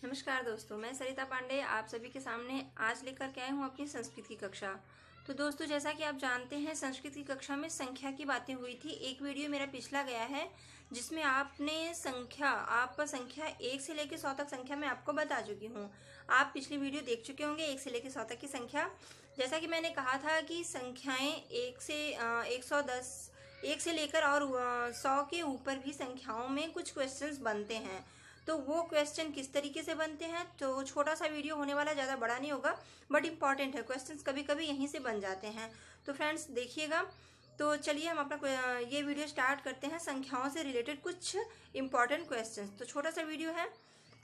नमस्कार दोस्तों, मैं सरिता पांडे आप सभी के सामने आज लेकर के आई हूँ अपनी संस्कृत की कक्षा। तो दोस्तों, जैसा कि आप जानते हैं, संस्कृत की कक्षा में संख्या की बातें हुई थी। एक वीडियो मेरा पिछला गया है जिसमें आपने संख्या 1 से लेकर 100 तक संख्या मैं आपको बता चुकी हूँ। आप पिछली वीडियो देख चुके होंगे 1 से लेकर 100 तक की संख्या। जैसा कि मैंने कहा था कि संख्याएं 1 से 110, 1 से लेकर और 100 के ऊपर भी संख्याओं में कुछ क्वेश्चंस बनते हैं। तो वो क्वेश्चन किस तरीके से बनते हैं, तो छोटा सा वीडियो होने वाला, ज़्यादा बड़ा नहीं होगा, बट इम्पॉर्टेंट है। क्वेश्चंस कभी कभी यहीं से बन जाते हैं, तो फ्रेंड्स देखिएगा। तो चलिए हम अपना ये वीडियो स्टार्ट करते हैं संख्याओं से रिलेटेड कुछ इम्पॉर्टेंट क्वेश्चंस। तो छोटा सा वीडियो है,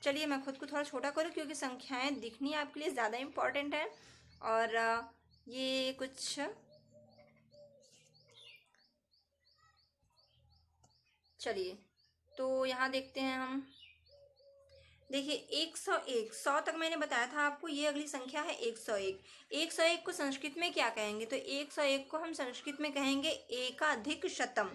चलिए मैं खुद को थोड़ा छोटा करूँ क्योंकि संख्याएँ दिखनी आपके लिए ज़्यादा इम्पॉर्टेंट है। और ये कुछ चलिए तो यहाँ देखते हैं हम। देखिए 101, 100 तक मैंने बताया था आपको, ये अगली संख्या है 101। 101 को संस्कृत में क्या कहेंगे, तो 101 को हम संस्कृत में कहेंगे एकाधिक शतम।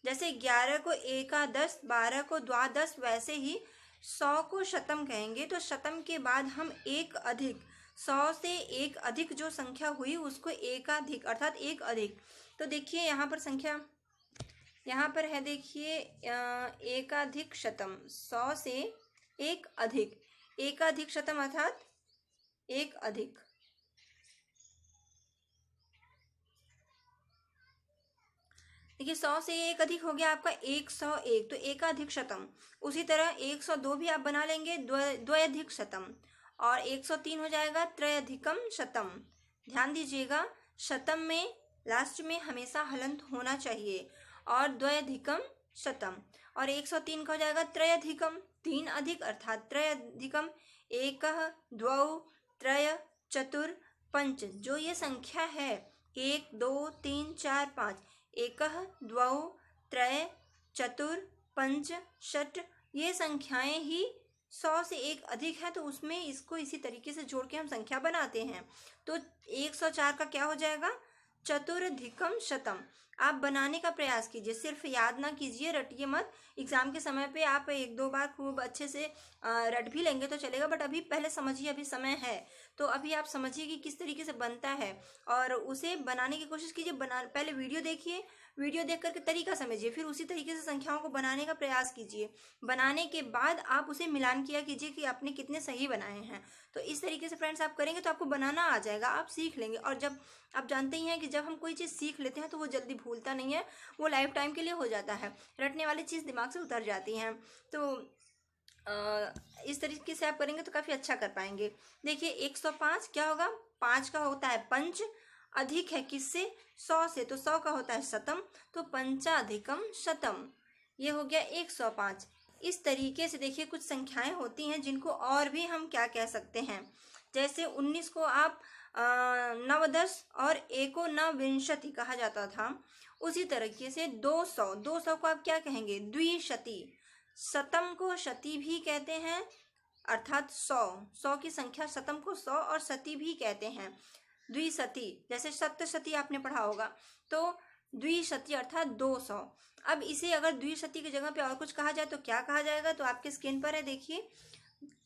जैसे 11 को एकादश, 12 को द्वादश, वैसे ही 100 को शतम कहेंगे। तो शतम के बाद हम एक अधिक, 100 से एक अधिक जो संख्या हुई उसको एकाधिक अर्थात एक अधिक। तो देखिए यहाँ पर संख्या यहाँ पर है, देखिए एकाधिक शतम, 100 से एक अधिक, एकाधिक शतम अर्थात एक अधिक। देखिए 100 से एक अधिक हो गया आपका 101, तो एकाधिक शतम। उसी तरह 102 भी आप बना लेंगे द्वयाधिक शतम, और 103 हो जाएगा त्रयाधिकम शतम। ध्यान दीजिएगा, शतम में लास्ट में हमेशा हलंत होना चाहिए, और द्वयाधिकम शतम। और 103 का हो जाएगा त्रयाधिकम, 3 अधिक अर्थात त्रयाधिकम। एक, द्वौ, त्रय, चतुर, पंच। जो ये संख्या है 1 2 3 4 5, एक, द्वौ, त्रय, चतुर, पंच, षट, ये संख्याएं ही 100 से एक अधिक है, तो उसमें इसको इसी तरीके से जोड़ के हम संख्या बनाते हैं। तो 104 का क्या हो जाएगा, चतुरधिकम शतम। आप बनाने का प्रयास कीजिए, सिर्फ याद ना कीजिए, रटिए मत। एग्जाम के समय पे आप एक दो बार खूब अच्छे से रट भी लेंगे तो चलेगा, बट अभी पहले समझिए, अभी समय है। तो अभी आप समझिए कि किस तरीके से बनता है और उसे बनाने की कोशिश कीजिए। पहले वीडियो देखिए, वीडियो देख करके तरीका समझिए, फिर उसी तरीके से संख्याओं को बनाने का प्रयास कीजिए। बनाने के बाद आप उसे मिलान किया कीजिए कि आपने कितने सही बनाए हैं। तो इस तरीके से फ्रेंड्स आप करेंगे तो आपको बनाना आ जाएगा, आप सीख लेंगे। और जब आप जानते ही हैं कि जब हम कोई चीज़ सीख लेते हैं तो वो जल्दी भूलता नहीं है, वो लाइफ टाइम के लिए हो जाता है। रटने वाली चीज़ दिमाग से उतर जाती हैं। तो इस तरीके से आप करेंगे तो काफ़ी अच्छा कर पाएंगे। देखिए 105 क्या होगा, 5 का होता है पंच, अधिक है किससे, 100 से, तो 100 का होता है शतम, तो पंचाधिकम शतम। ये हो गया 105। इस तरीके से देखिए कुछ संख्याएं होती हैं जिनको और भी हम क्या कह सकते हैं। जैसे 19 को आप नवदश और एको नवविंशति कहा जाता था। उसी तरीके से 200 को आप क्या कहेंगे, द्विशती। शतम को शती भी कहते हैं अर्थात 100 की संख्या, शतम को 100 और शती भी कहते हैं। द्विशती, जैसे सप्तशती आपने पढ़ा होगा, तो द्विशती अर्थात 200। अब इसे अगर द्विशती की जगह पे और कुछ कहा जाए तो क्या कहा जाएगा, तो आपके स्क्रीन पर है, देखिए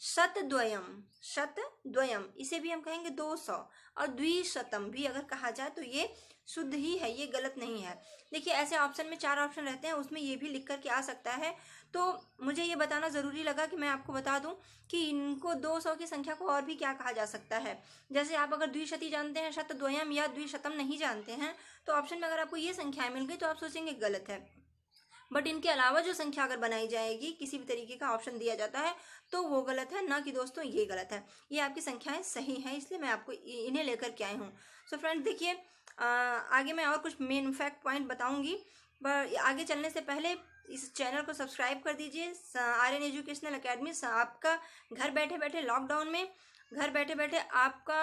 शतद्वयम, शतद्वयम, इसे भी हम कहेंगे 200। और द्विशतम भी अगर कहा जाए तो ये शुद्ध ही है, ये गलत नहीं है। देखिए ऐसे ऑप्शन में 4 ऑप्शन रहते हैं, उसमें ये भी लिख करके आ सकता है। तो मुझे ये बताना ज़रूरी लगा कि मैं आपको बता दूं कि इनको 200 की संख्या को और भी क्या कहा जा सकता है। जैसे आप अगर द्विशती जानते हैं, शतद्वयम या द्विशतम नहीं जानते हैं, तो ऑप्शन में अगर आपको ये संख्याएं मिल गई तो आप सोचेंगे गलत है, बट इनके अलावा जो संख्या अगर बनाई जाएगी, किसी भी तरीके का ऑप्शन दिया जाता है, तो वो गलत है, ना कि दोस्तों ये गलत है। ये आपकी संख्याएं सही हैं, इसलिए मैं आपको इन्हें लेकर के आई हूँ। सो फ्रेंड्स देखिए, आगे मैं और कुछ मेन फैक्ट पॉइंट बताऊंगी, पर आगे चलने से पहले इस चैनल को सब्सक्राइब कर दीजिए। आर्यन एजुकेशनल अकेडमी आपका घर बैठे बैठे, लॉकडाउन में घर बैठे बैठे आपका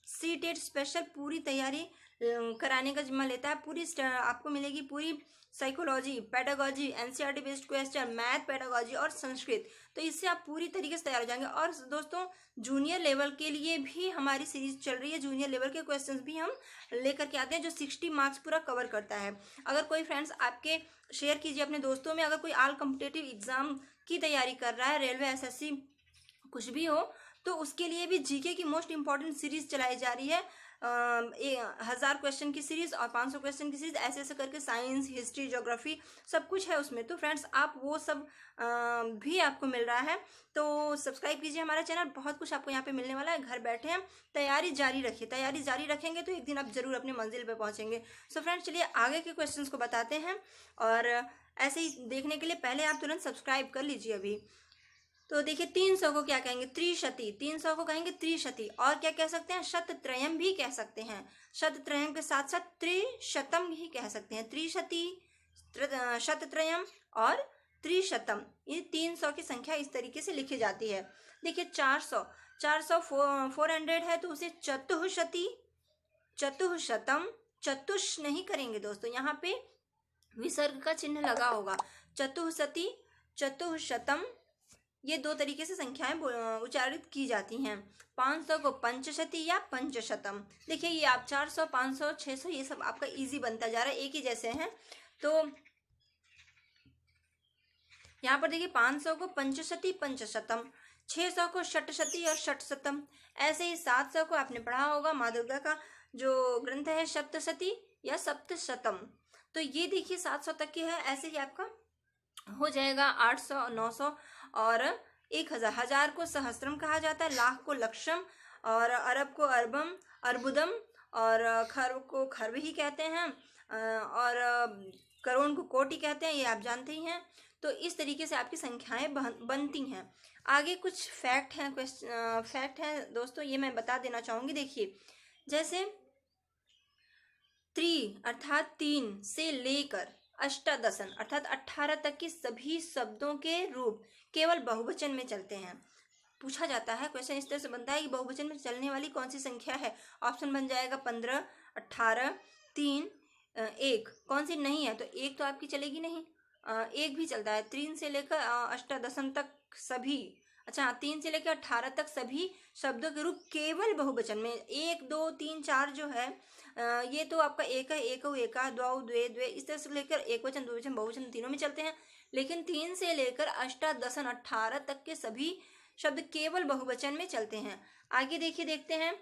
सीटेट स्पेशल पूरी तैयारी कराने का जिम्मा लेता है। पूरी आपको मिलेगी पूरी psychology, pedagogy, NCERT based question, math, pedagogy और संस्कृत। तो इससे आप पूरी तरीके से तैयार हो जाएंगे। और दोस्तों जूनियर लेवल के लिए भी हमारी सीरीज चल रही है, जूनियर लेवल के क्वेश्चंस भी हम लेकर के आते हैं जो 60 मार्क्स पूरा कवर करता है। अगर कोई फ्रेंड्स आपके शेयर कीजिए अपने दोस्तों में, अगर कोई ऑल कॉम्पिटिटिव एग्जाम की तैयारी कर रहा है, रेलवे, एसएससी, कुछ भी हो, तो उसके लिए भी जीके की मोस्ट इंपॉर्टेंट सीरीज चलाई जा रही है। 1000 क्वेश्चन की सीरीज और 500 क्वेश्चन की सीरीज, ऐसे ऐसे करके साइंस, हिस्ट्री, ज्योग्राफी सब कुछ है उसमें। तो फ्रेंड्स आप वो सब भी आपको मिल रहा है, तो सब्सक्राइब कीजिए हमारा चैनल। बहुत कुछ आपको यहाँ पे मिलने वाला है। घर बैठे हैं, तैयारी जारी रखिए। तैयारी जारी रखेंगे तो एक दिन आप जरूर अपनी मंजिल पे पहुंचेंगे। सो फ्रेंड्स चलिए आगे के क्वेश्चंस को बताते हैं, और ऐसे ही देखने के लिए पहले आप तुरंत सब्सक्राइब कर लीजिए अभी। तो देखिए 300 को क्या कहेंगे? त्रिशति। 300 को कहेंगे त्रिशति। और क्या कह सकते हैं? शतत्रयम भी कह सकते हैं। शतत्रयम के साथ साथ त्रिशतम भी कह सकते हैं। त्रिशति, शतत्रयम और त्रिशतम, ये 300 की संख्या इस तरीके से लिखी जाती है। देखिए 400, 400 है तो उसे चतुःशती, चतुःशतम, चतुष नहीं करेंगे दोस्तों, यहाँ पे विसर्ग का चिन्ह लगा होगा। चतुःशती, चतुःशतम, ये दो तरीके से संख्याएं उच्चारित की जाती हैं। 500 को पंचशती या पंचशतम। देखिए ये आप 400, 500, 600 ये सब आपका इजी बनता जा रहा है, एक ही जैसे हैं। तो यहाँ पर देखिए 500 को पंचशती, पंचशतम, 600 को षटशती और षटशतम। ऐसे ही 700 को आपने पढ़ा होगा, माँ दुर्गा का जो ग्रंथ है सप्तशती या सप्तशतम। तो ये देखिए 700 तक की है। ऐसे ही आपका हो जाएगा 800, 900 और 1000। 1000 को सहस्त्रम कहा जाता है, लाख को लक्षम, और अरब को अरबम, अर्बुदम, और खर्व को खर्व ही कहते हैं, और करोड़ को कोटि कहते हैं, ये आप जानते ही हैं। तो इस तरीके से आपकी संख्याएं बनती हैं। आगे कुछ फैक्ट हैं दोस्तों, ये मैं बता देना चाहूँगी। देखिए जैसे अर्थात 3 से लेकर अष्टादशन अर्थात 18 तक के सभी शब्दों के रूप केवल बहुवचन में चलते हैं। पूछा जाता है, क्वेश्चन इस तरह से बनता है कि बहुवचन में चलने वाली कौन सी संख्या है? ऑप्शन बन जाएगा 15, 18, 3, 1। कौन सी नहीं है? तो 1 तो आपकी चलेगी नहीं, 1 भी चलता है। 3 से लेकर अष्टादशन तक सभी, अच्छा 3 से लेकर 18 तक सभी शब्दों के रूप केवल बहुवचन में। 1, 2, 3, 4 जो है ये तो आपका एक है, एकौ, एका, द्वौ, द्वे, द्वे, इस तरह से लेकर एक वचन, द्विवचन, बहुवचन तीनों में चलते हैं। लेकिन 3 से लेकर अष्टादशन 18 तक के सभी शब्द केवल बहुवचन में चलते हैं। आगे देखिए, देखते हैं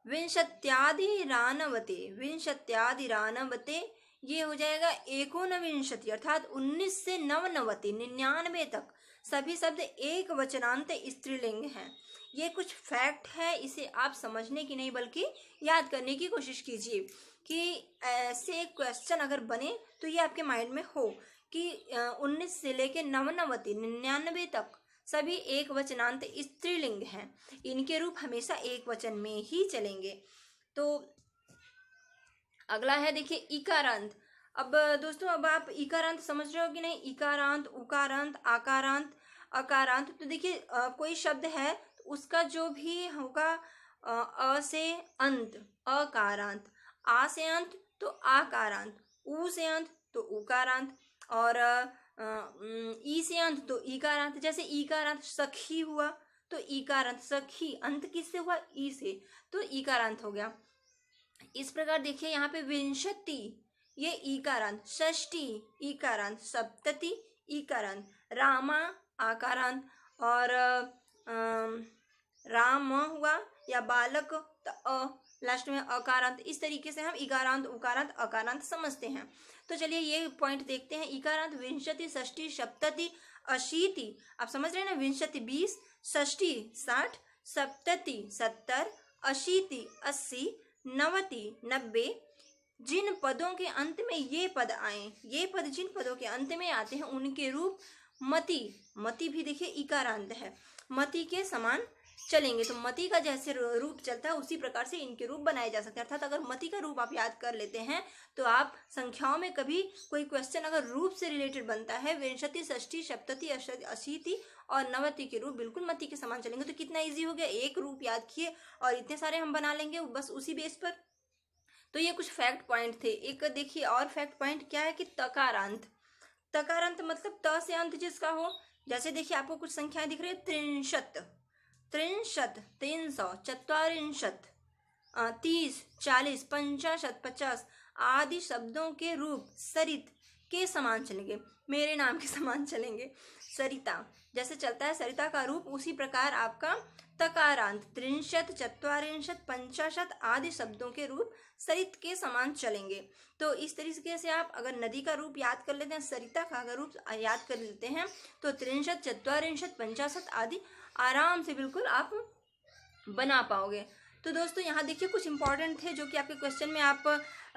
विंशत्यादिरानवते। विंशत्यादिरानवते ये हो जाएगा एकोनविंशति अर्थात 19 से नवनवति 99 तक सभी शब्द एक वचनांत स्त्रीलिंग हैं। ये कुछ फैक्ट है, इसे आप समझने की नहीं बल्कि याद करने की कोशिश कीजिए कि ऐसे क्वेश्चन अगर बने तो ये आपके माइंड में हो कि 19 से लेकर नवनवति 99 तक सभी एक वचनांत स्त्रीलिंग हैं। इनके रूप हमेशा एक वचन में ही चलेंगे। तो अगला है देखिए इकारांत। अब दोस्तों अब आप इकारांत समझ रहे हो कि नहीं? इकारांत, उकारांत, आकारांत, अकारांत। तो देखिए कोई शब्द है उसका जो भी होगा अ से अंत अकारांत, आ से अंत तो आकारांत, उ से अंत तो उकारांत, और ई से अंत तो ईकारांत। जैसे ईकारांत सखी हुआ तो ईकारांत, सखी अंत किससे हुआ? ई से, तो ईकारांत हो गया। इस प्रकार देखिए यहाँ पे विंशति ये ईकारांत, षष्ठी ईकारांत, सप्तति ईकारांत, रामा आकारांत, और राम हुआ या बालक तो लास्ट में अकारांत। इस तरीके से हम इकारांत, उकारांत, अकारांत समझते हैं। तो चलिए ये पॉइंट देखते हैं। इकारांत विंशति, षष्ठी, सप्तति, अशीति। आप समझ रहे हैं ना? विंशति 20, षष्ठी 60, सप्तति 70, अशीति 80, नवति 90। जिन पदों के अंत में ये पद आए, ये पद जिन पदों के अंत में आते हैं उनके रूप मति। मति भी देखिए इकारांत है, मति के समान चलेंगे। तो मति का जैसे रूप चलता है उसी प्रकार से इनके रूप बनाए जा सकते हैं। अर्थात अगर मति का रूप आप याद कर लेते हैं तो आप संख्याओं में कभी कोई क्वेश्चन अगर रूप से रिलेटेड बनता है, विंशति, षष्ठी, सप्तति, अशीति और नवति के रूप बिल्कुल मति के समान चलेंगे। तो कितना ईजी हो गया, एक रूप याद किए और इतने सारे हम बना लेंगे बस उसी बेस पर। तो ये कुछ फैक्ट पॉइंट थे। एक देखिए और फैक्ट पॉइंट क्या है कि तकारांत। तकारांत मतलब त से अंत जिसका हो। जैसे देखिए आपको कुछ संख्याएं दिख रही है, 63, 63, 300, 44, 30, 40, 50, 50 आदि शब्दों के रूप सरित के समान चलेंगे, मेरे नाम के समान चलेंगे। सरिता जैसे चलता है सरिता का रूप, उसी प्रकार आपका तकारांत त्रिंशत, चत्वारिंशत, पंचाशत आदि शब्दों के रूप सरित के समान चलेंगे। तो इस तरीके से आप अगर नदी का रूप याद कर लेते हैं, सरिता का अगर रूप याद कर लेते हैं, तो त्रिंशत, चत्वारिंशत, पंचाशत आदि आराम से बिल्कुल आप बना पाओगे। तो दोस्तों यहाँ देखिए कुछ इंपॉर्टेंट थे जो कि आपके क्वेश्चन में आप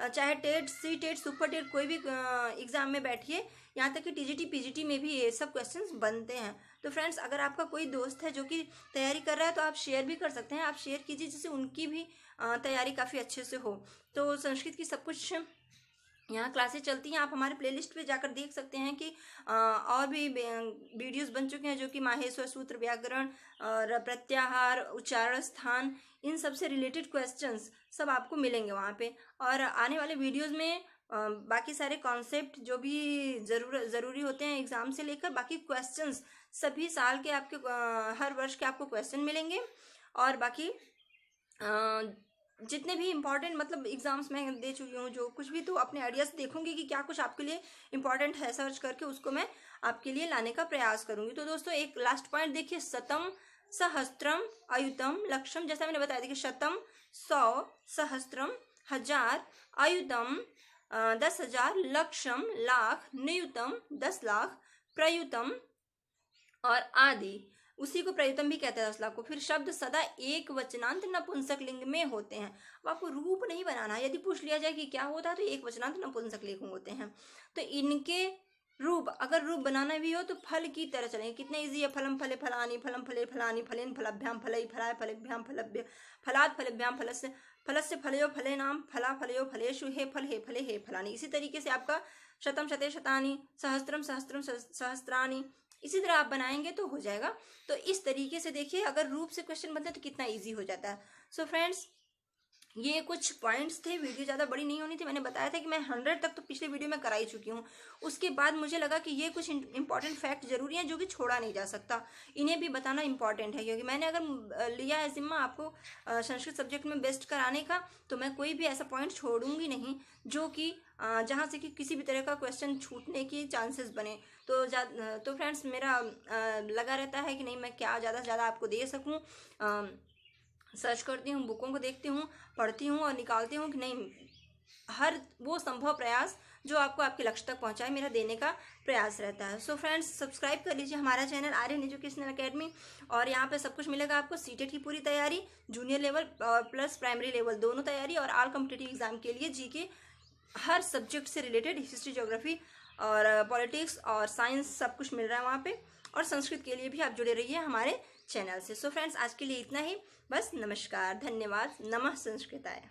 चाहे TET, C TET, super TET कोई भी एग्जाम में बैठिए, यहाँ तक कि टीजीटी पीजीटी में भी ये सब क्वेश्चंस बनते हैं। तो फ्रेंड्स अगर आपका कोई दोस्त है जो कि तैयारी कर रहा है तो आप शेयर भी कर सकते हैं, आप शेयर कीजिए जिससे उनकी भी तैयारी काफ़ी अच्छे से हो। तो संस्कृत की सब कुछ यहाँ क्लासेस चलती हैं, आप हमारे प्लेलिस्ट पे जाकर देख सकते हैं कि और भी वीडियोस बन चुके हैं जो कि माहेश्वर सूत्र, व्याकरण और प्रत्याहार, उच्चारण स्थान, इन सब से रिलेटेड क्वेश्चंस सब आपको मिलेंगे वहाँ पे। और आने वाले वीडियोस में बाकी सारे कॉन्सेप्ट जो भी ज़रूरी होते हैं एग्ज़ाम से लेकर बाकी क्वेश्चंस सभी साल के आपके हर वर्ष के आपको क्वेश्चन मिलेंगे। और बाकी जितने भी इम्पॉर्टेंट मतलब एग्जाम्स मैं दे चुकी हूँ जो कुछ भी, तो अपने आइडियाज देखूंगी कि क्या कुछ आपके लिए इम्पॉर्टेंट है, सर्च करके उसको मैं आपके लिए लाने का प्रयास करूंगी। तो दोस्तों एक लास्ट पॉइंट देखिए, शतम, सहस्त्रम, अयुतम, लक्षम। जैसा मैंने बताया देखिए, शतम 100, सहस्त्रम 1000, अयुतम 10,000, लक्षम लाख, नियुतम 10 लाख, प्रयुतम और आदि, उसी को प्रयुतम भी कहते हैं 10 लाख को। फिर शब्द सदा एक वचनांत नपुंसक लिंग में होते हैं। अब आपको रूप नहीं बनाना है, यदि पूछ लिया जाए कि क्या होता है तो एक वचनांत नपुंसक लिंग होते हैं। तो इनके रूप अगर रूप बनाना भी हो तो फल की तरह चलेंगे। कितने इजी है, फलम फले फलानी, फलम फले फलानी, फलेन फलाभ्याम फलई फलाय, फलेभ्याम फलभ्य, फलात् फलेभ्याम फलस्य, फलस्य फलयो फले नाम, फला फलयो फलेषु, हे फल हे फले हे फलानी। इसी तरीके से आपका शतम शते शतानी, सहस्त्रम सहस्त्रम सहस्त्रानी, इसी तरह आप बनाएंगे तो हो जाएगा। तो इस तरीके से देखिए अगर रूप से क्वेश्चन बनता है तो कितना इजी हो जाता है। सो फ्रेंड्स ये कुछ पॉइंट्स थे, वीडियो ज़्यादा बड़ी नहीं होनी थी। मैंने बताया था कि मैं 100 तक तो पिछले वीडियो में करा ही चुकी हूँ। उसके बाद मुझे लगा कि ये कुछ इंपॉर्टेंट फैक्ट जरूरी हैं जो कि छोड़ा नहीं जा सकता, इन्हें भी बताना इंपॉर्टेंट है। क्योंकि मैंने अगर लिया है जिम्मा आपको संस्कृत सब्जेक्ट में बेस्ट कराने का, तो मैं कोई भी ऐसा पॉइंट छोड़ूंगी नहीं जो कि जहाँ से कि किसी भी तरह का क्वेश्चन छूटने की चांसेस बने। तो फ्रेंड्स मेरा लगा रहता है कि नहीं मैं क्या ज़्यादा से ज़्यादा आपको दे सकूँ। सर्च करती हूँ, बुकों को देखती हूँ, पढ़ती हूँ और निकालती हूँ कि नहीं हर वो संभव प्रयास जो आपको आपके लक्ष्य तक पहुँचाए मेरा देने का प्रयास रहता है। सो फ्रेंड्स सब्सक्राइब कर लीजिए हमारा चैनल आर्यन एजुकेशनल अकेडमी, और यहाँ पे सब कुछ मिलेगा आपको। सीटेट की पूरी तैयारी, जूनियर लेवल और प्लस प्राइमरी लेवल दोनों तैयारी, और ऑल कॉम्पिटिटिव एग्जाम के लिए जीके हर सब्जेक्ट से रिलेटेड, हिस्ट्री, ज्योग्राफी और पॉलिटिक्स और साइंस सब कुछ मिल रहा है वहाँ पे। और संस्कृत के लिए भी आप जुड़े रहिए हमारे चैनल से। सो फ्रेंड्स आज के लिए इतना ही, बस नमस्कार, धन्यवाद, नमः संस्कृताय।